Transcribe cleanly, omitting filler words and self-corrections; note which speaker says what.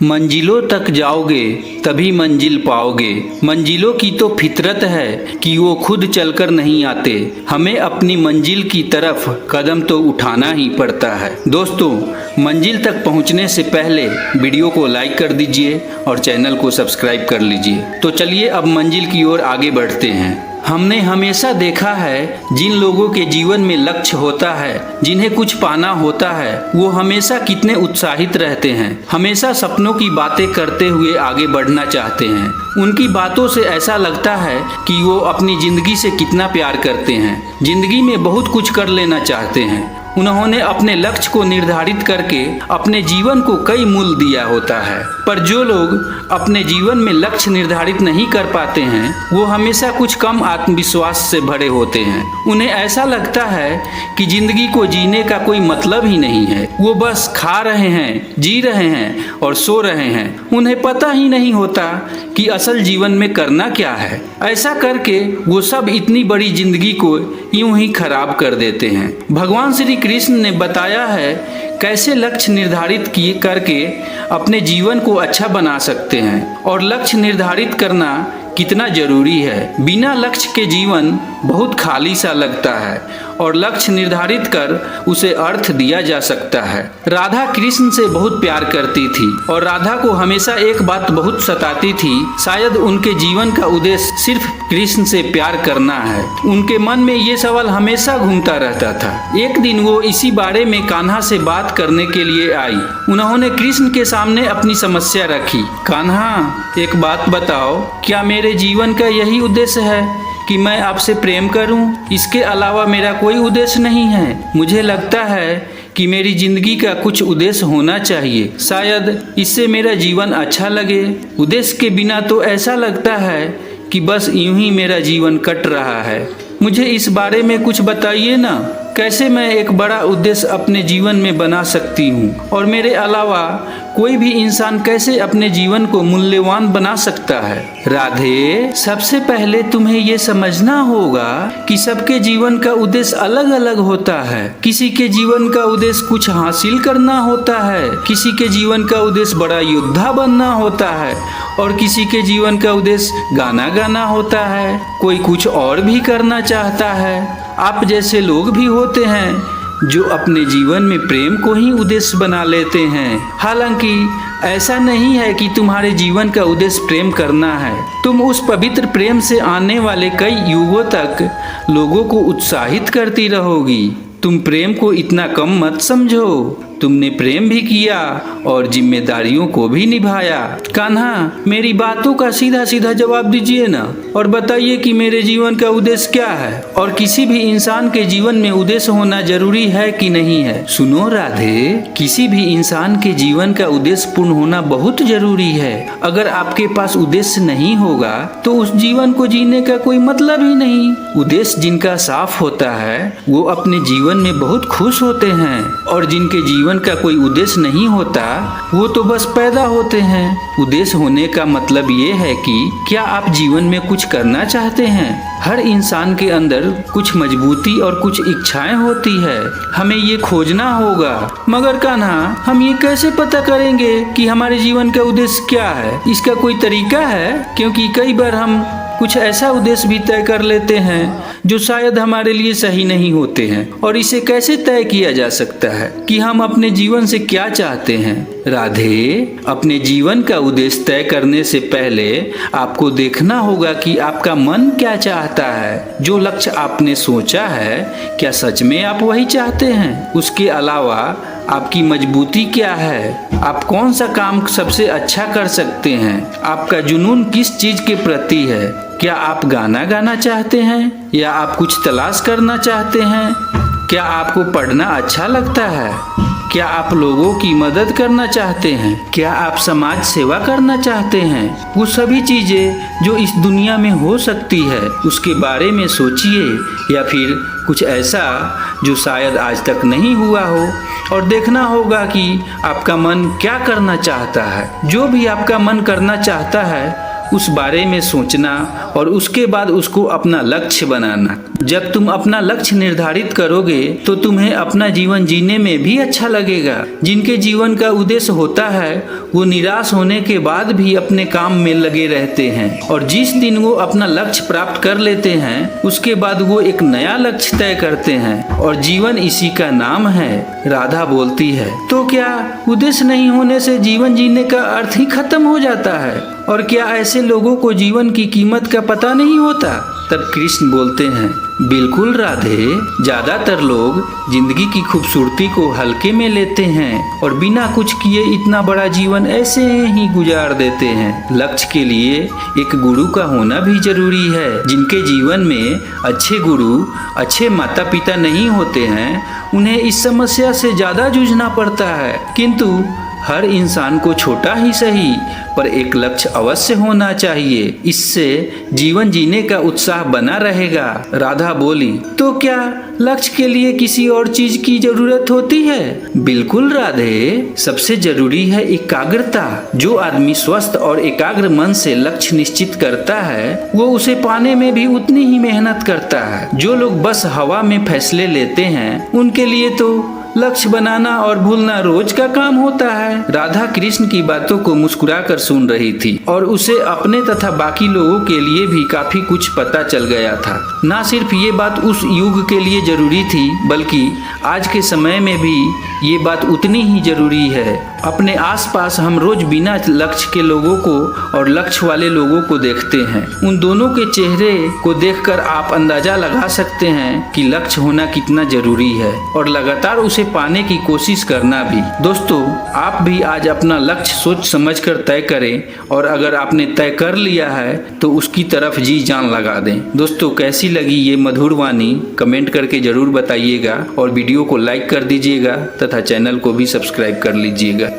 Speaker 1: मंजिलों तक जाओगे तभी मंजिल पाओगे। मंजिलों की तो फितरत है कि वो खुद चलकर नहीं आते, हमें अपनी मंजिल की तरफ कदम तो उठाना ही पड़ता है। दोस्तों, मंजिल तक पहुंचने से पहले वीडियो को लाइक कर दीजिए और चैनल को सब्सक्राइब कर लीजिए। तो चलिए अब मंजिल की ओर आगे बढ़ते हैं। हमने हमेशा देखा है जिन लोगों के जीवन में लक्ष्य होता है, जिन्हें कुछ पाना होता है, वो हमेशा कितने उत्साहित रहते हैं, हमेशा सपनों की बातें करते हुए आगे बढ़ना चाहते हैं। उनकी बातों से ऐसा लगता है कि वो अपनी जिंदगी से कितना प्यार करते हैं, जिंदगी में बहुत कुछ कर लेना चाहते हैं। उन्होंने अपने लक्ष्य को निर्धारित करके अपने जीवन को कई मूल्य दिया होता है। पर जो लोग अपने जीवन में लक्ष्य निर्धारित नहीं कर पाते हैं, वो हमेशा कुछ कम आत्मविश्वास से भरे होते हैं। उन्हें ऐसा लगता है कि जिंदगी को जीने का कोई मतलब ही नहीं है, वो बस खा रहे हैं, जी रहे हैं और सो रहे हैं। उन्हें पता ही नहीं होता कि असल जीवन में करना क्या है। ऐसा करके वो सब इतनी बड़ी जिंदगी को यूं ही खराब कर देते हैं। भगवान श्री कृष्ण ने बताया है कैसे लक्ष्य निर्धारित किए करके अपने जीवन को अच्छा बना सकते हैं, और लक्ष्य निर्धारित करना कितना जरूरी है। बिना लक्ष्य के जीवन बहुत खाली सा लगता है, और लक्ष्य निर्धारित कर उसे अर्थ दिया जा सकता है। राधा कृष्ण से बहुत प्यार करती थी, और राधा को हमेशा एक बात बहुत सताती थी, शायद उनके जीवन का उद्देश्य सिर्फ कृष्ण से प्यार करना है। उनके मन में ये सवाल हमेशा घूमता रहता था। एक दिन वो इसी बारे में कान्हा से बात करने के लिए आई। उन्होंने कृष्ण के सामने अपनी समस्या रखी। कान्हा, एक बात बताओ, क्या मेरे जीवन का यही उद्देश्य है कि मैं आपसे प्रेम करूं? इसके अलावा मेरा कोई उद्देश्य नहीं है। मुझे लगता है कि मेरी जिंदगी का कुछ उद्देश्य होना चाहिए, शायद इससे मेरा जीवन अच्छा लगे। उद्देश्य के बिना तो ऐसा लगता है कि बस यूं ही मेरा जीवन कट रहा है। मुझे इस बारे में कुछ बताइए ना, कैसे मैं एक बड़ा उद्देश्य अपने जीवन में बना सकती हूँ, और मेरे अलावा कोई भी इंसान कैसे अपने जीवन को मूल्यवान बना सकता है। राधे, सबसे पहले तुम्हें ये समझना होगा कि सबके जीवन का उद्देश्य अलग अलग होता है। किसी के जीवन का उद्देश्य कुछ हासिल करना होता है, किसी के जीवन का उद्देश्य बड़ा योद्धा बनना होता है, और किसी के जीवन का उद्देश्य गाना गाना होता है। कोई कुछ और भी करना चाहता है। आप जैसे लोग भी होते हैं जो अपने जीवन में प्रेम को ही उद्देश्य बना लेते हैं। हालांकि ऐसा नहीं है कि तुम्हारे जीवन का उद्देश्य प्रेम करना है। तुम उस पवित्र प्रेम से आने वाले कई युगों तक लोगों को उत्साहित करती रहोगी। तुम प्रेम को इतना कम मत समझो। तुमने प्रेम भी किया और जिम्मेदारियों को भी निभाया। कान्हा, मेरी बातों का सीधा सीधा जवाब दीजिए ना, और बताइए कि मेरे जीवन का उद्देश्य क्या है, और किसी भी इंसान के जीवन में उद्देश्य होना जरूरी है कि नहीं है। सुनो राधे, किसी भी इंसान के जीवन का उद्देश्य पूर्ण होना बहुत जरूरी है। अगर आपके पास उद्देश्य नहीं होगा तो उस जीवन को जीने का कोई मतलब ही नहीं। उद्देश्य जिनका साफ होता है वो अपने जीवन में बहुत खुश होते हैं, और जिनके जीवन का कोई उद्देश्य नहीं होता वो तो बस पैदा होते हैं। उद्देश्य होने का मतलब ये है कि क्या आप जीवन में कुछ करना चाहते हैं। हर इंसान के अंदर कुछ मजबूती और कुछ इच्छाएं होती है, हमें ये खोजना होगा। मगर कान्हा, हम ये कैसे पता करेंगे कि हमारे जीवन का उद्देश्य क्या है? इसका कोई तरीका है? क्योंकि कई बार हम कुछ ऐसा उद्देश्य भी तय कर लेते हैं जो शायद हमारे लिए सही नहीं होते हैं, और इसे कैसे तय किया जा सकता है कि हम अपने जीवन से क्या चाहते हैं। राधे, अपने जीवन का उद्देश्य तय करने से पहले आपको देखना होगा कि आपका मन क्या चाहता है। जो लक्ष्य आपने सोचा है, क्या सच में आप वही चाहते हैं? उसके अलावा आपकी मजबूती क्या है? आप कौन सा काम सबसे अच्छा कर सकते हैं? आपका जुनून किस चीज के प्रति है? क्या आप गाना गाना चाहते हैं, या आप कुछ तलाश करना चाहते हैं? क्या आपको पढ़ना अच्छा लगता है? क्या आप लोगों की मदद करना चाहते हैं? क्या आप समाज सेवा करना चाहते हैं? वो सभी चीजें जो इस दुनिया में हो सकती है उसके बारे में सोचिए, या फिर कुछ ऐसा जो शायद आज तक नहीं हुआ हो, और देखना होगा कि आपका मन क्या करना चाहता है। जो भी आपका मन करना चाहता है उस बारे में सोचना और उसके बाद उसको अपना लक्ष्य बनाना। जब तुम अपना लक्ष्य निर्धारित करोगे तो तुम्हें अपना जीवन जीने में भी अच्छा लगेगा। जिनके जीवन का उद्देश्य होता है वो निराश होने के बाद भी अपने काम में लगे रहते हैं, और जिस दिन वो अपना लक्ष्य प्राप्त कर लेते हैं उसके बाद वो एक नया लक्ष्य तय करते हैं, और जीवन इसी का नाम है। राधा बोलती है, तो क्या उद्देश्य नहीं होने से जीवन जीने का अर्थ ही खत्म हो जाता है? और क्या ऐसे लोगों को जीवन की कीमत का पता नहीं होता? तब कृष्ण बोलते हैं, बिल्कुल राधे, ज्यादातर लोग जिंदगी की खूबसूरती को हल्के में लेते हैं और बिना कुछ किए इतना बड़ा जीवन ऐसे ही गुजार देते हैं। लक्ष्य के लिए एक गुरु का होना भी जरूरी है। जिनके जीवन में अच्छे गुरु, अच्छे माता पिता नहीं होते हैं, उन्हें इस समस्या से ज्यादा जूझना पड़ता है। किंतु हर इंसान को छोटा ही सही पर एक लक्ष्य अवश्य होना चाहिए, इससे जीवन जीने का उत्साह बना रहेगा। राधा बोली, तो क्या लक्ष्य के लिए किसी और चीज की जरूरत होती है? बिल्कुल राधे, सबसे जरूरी है एकाग्रता। जो आदमी स्वस्थ और एकाग्र मन से लक्ष्य निश्चित करता है वो उसे पाने में भी उतनी ही मेहनत करता है। जो लोग बस हवा में फैसले लेते हैं उनके लिए तो लक्ष्य बनाना और भूलना रोज का काम होता है। राधा कृष्ण की बातों को मुस्कुराकर सुन रही थी और उसे अपने तथा बाकी लोगों के लिए भी काफी कुछ पता चल गया था। ना सिर्फ ये बात उस युग के लिए जरूरी थी बल्कि आज के समय में भी ये बात उतनी ही जरूरी है। अपने आसपास हम रोज बिना लक्ष्य के लोगों को और लक्ष्य वाले लोगों को देखते हैं। उन दोनों के चेहरे को देखकर आप अंदाजा लगा सकते हैं कि लक्ष्य होना कितना जरूरी है और लगातार उसे पाने की कोशिश करना भी। दोस्तों, आप भी आज अपना लक्ष्य सोच समझकर तय करें और अगर आपने तय कर लिया है तो उसकी तरफ जी जान लगा दें। दोस्तों, कैसी लगी ये मधुर वाणी कमेंट करके जरूर बताइएगा और वीडियो को लाइक कर दीजिएगा तथा चैनल को भी सब्सक्राइब कर लीजिएगा।